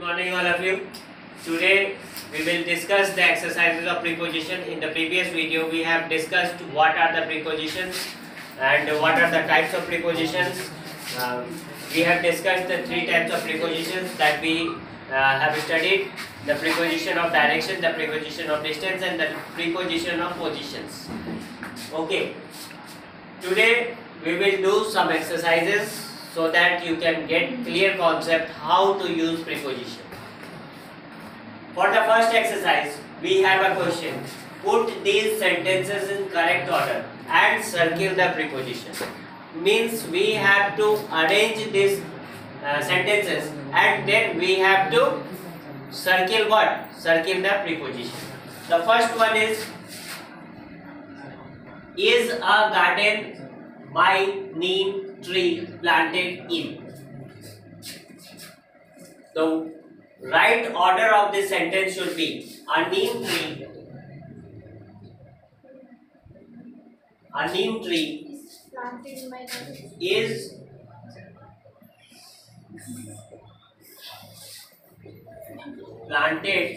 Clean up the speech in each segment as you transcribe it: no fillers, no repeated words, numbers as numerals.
morning all of you. Today we will discuss the exercises of preposition. In the previous video we have discussed what are the prepositions and what are the types of prepositions. We have discussed the three types of prepositions that we have studied: the preposition of direction, the preposition of distance, and the preposition of positions. Okay, today we will do some exercises so that you can get clear concept how to use preposition. For the first exercise, we have a question. Put these sentences in correct order and circle the preposition. Means we have to arrange these sentences and then we have to circle what? Circle the preposition. The first one is a garden by neem tree planted in. The right order of this sentence should be a neem tree. A neem tree is planted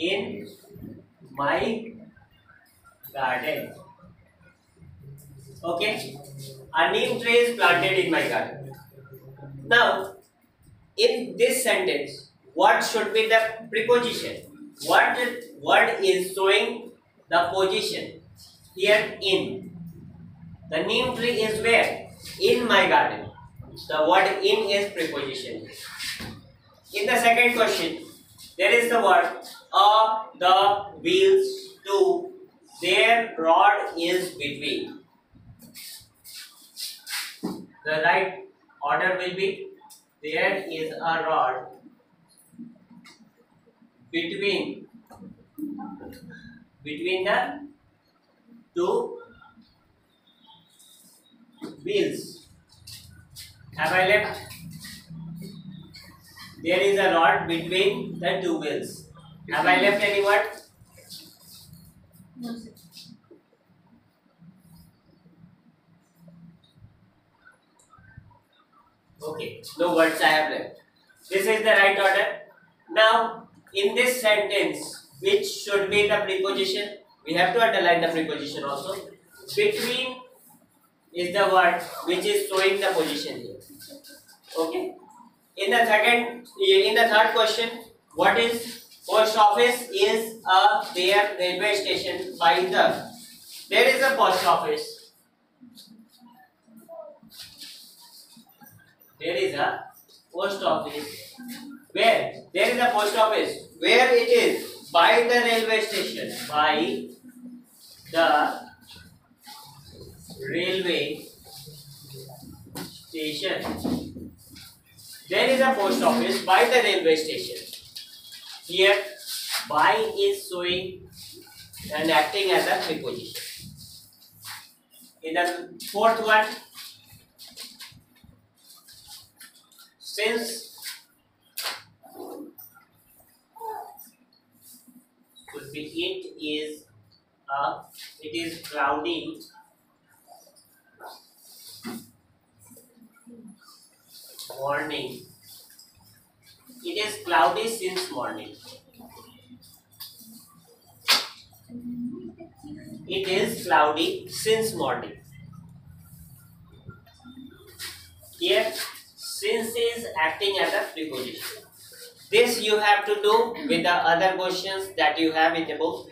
in my garden. Okay, a neem tree is planted in my garden. Now, in this sentence, what should be the preposition? What word is showing the position? Here, in. The neem tree is where? In my garden. The word in is preposition. In the second question, there is the word the wheels to their rod is between. The right order will be there is a rod between the two wheels. Have I left? There is a rod between the two wheels. Have I left any word? No, sir. Okay, no words I have left. This is the right order. Now, in this sentence, which should be the preposition? We have to underline the preposition also. Between is the word which is showing the position here. Okay. In the third question, what is post office is their railway station by the. There is a post office. There is a post office. Where? There is a post office. Where it is? By the railway station. By the railway station. There is a post office by the railway station. Here, by is showing and acting as a preposition. In the fourth one, since could be it is cloudy morning. It is cloudy since morning. It is cloudy since morning. Here, since is acting as a preposition. This you have to do with the other questions that you have in the book.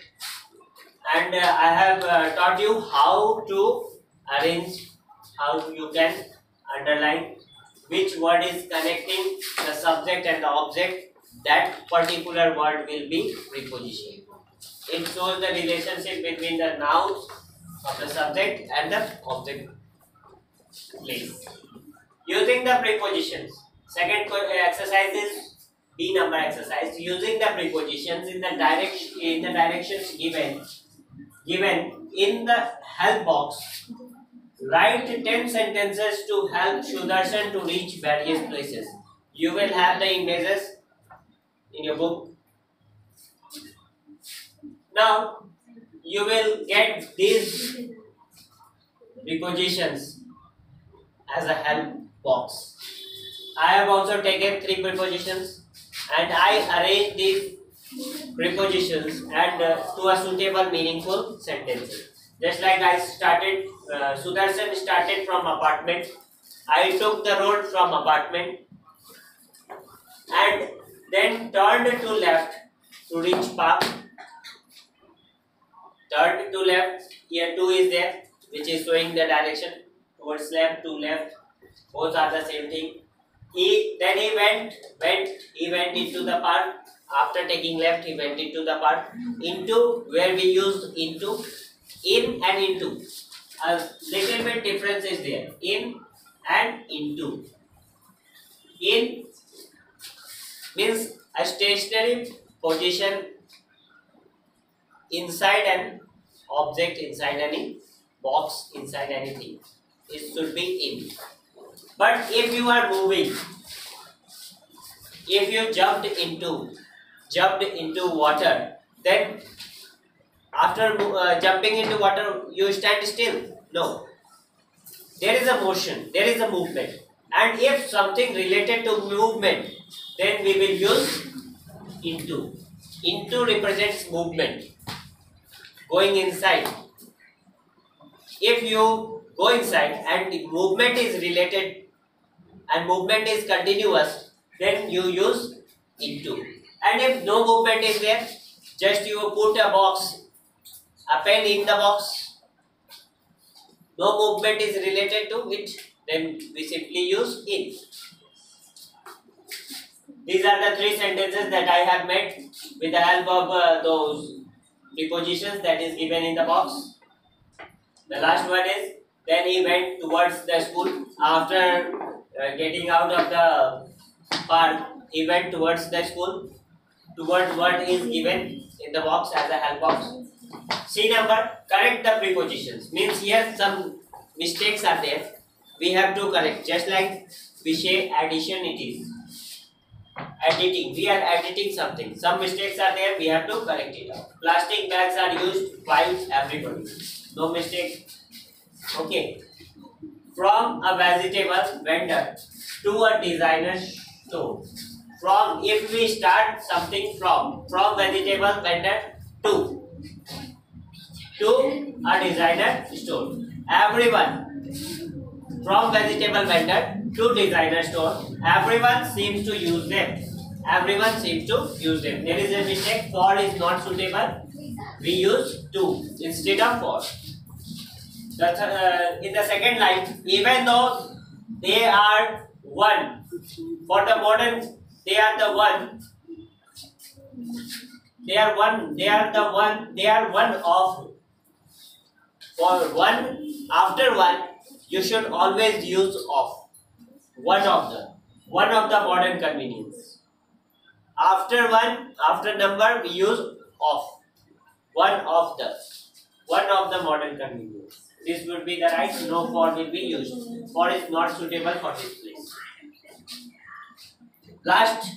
And I have taught you how to arrange, how you can underline which word is connecting the subject and the object. That particular word will be preposition. It shows the relationship between the nouns of the subject and the object place. Using the prepositions. Second exercise is B number exercise. Using the prepositions in the directions given in the help box. Write 10 sentences to help Sudarshan to reach various places. You will have the images in your book. Now, you will get these prepositions as a help box. I have also taken 3 prepositions and I arrange these prepositions and to a suitable meaningful sentences. Just like I started, Sudarshan started from apartment. I took the road from apartment and then turned to left to reach park. Turned to left, here 2 is there, which is showing the direction towards left to left. Both are the same thing. He went into the park. After taking left, he went into the park. Into, where we used into, in and into. A little bit difference is there. In and into. In means a stationary position inside an object, inside any box, inside anything. It should be in. But if you are moving, if you jumped into water, then after jumping into water, you stand still. No. There is a motion, there is a movement. And if something related to movement, then we will use into. Into represents movement. Going inside. If you go inside and the movement is related and movement is continuous, then you use into. And if no movement is there, just you put a box, a pen in the box, no movement is related to it, then we simply use in. These are the 3 sentences that I have made with the help of those prepositions that is given in the box. The last one is, then he went towards the school. After getting out of the park, he went towards the school, towards what is given in the box as a help box. C number, correct the prepositions. Means here some mistakes are there. We have to correct. Just like we say addition, it is. Editing, we are editing something. Some mistakes are there, we have to correct it out. Plastic bags are used by everybody. No mistake. Okay. From a vegetable vendor to a designer store. From, if we start something from vegetable vendor to a designer store. Everyone. From vegetable vendor to designer store. Everyone seems to use them. Everyone seems to use them. There is a mistake. For is not suitable. We use to instead of for. In the second line, even though they are one, for the modern, they are the one. They are one. They are the one. They are one of. For one, after one, you should always use of. One of the modern convenience. After one, after number, we use of. One of the modern convenience. This would be the right. No for will be used. For is not suitable for this place. Last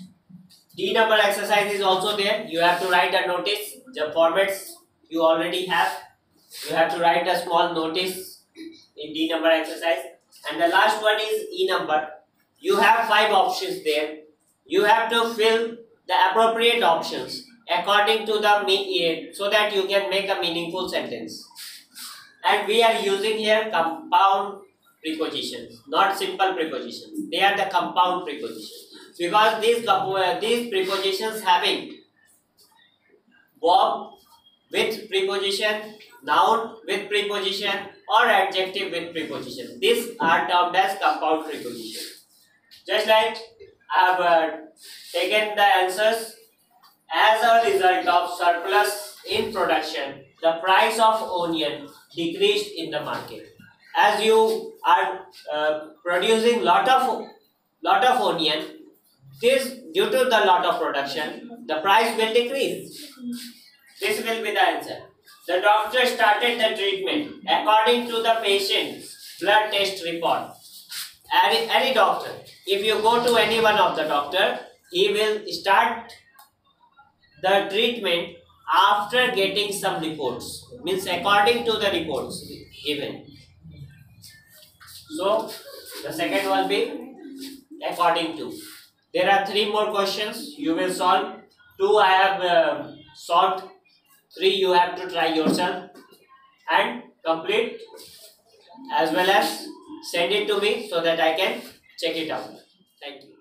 D number exercise is also there. You have to write a notice. The formats you already have. You have to write a small notice in D number exercise. And the last one is E number. You have 5 options there. You have to fill the appropriate options according to the so that you can make a meaningful sentence. And we are using here compound prepositions, not simple prepositions. They are the compound prepositions because these prepositions having verb with preposition, noun with preposition, or adjective with preposition. These are termed as compound prepositions. Just like I have taken the answers. As a result of surplus in production, the price of onion decreased in the market. As you are producing lot of onion, this due to the lot of production, the price will decrease. This will be the answer. The doctor started the treatment according to the patient's blood test report. Any doctor, if you go to any one of the doctor, he will start the treatment after getting some reports. Means according to the reports given. So the second will be according to. There are 3 more questions you will solve. 2 I have solved. 3 you have to try yourself and complete, as well as send it to me so that I can check it out. Thank you.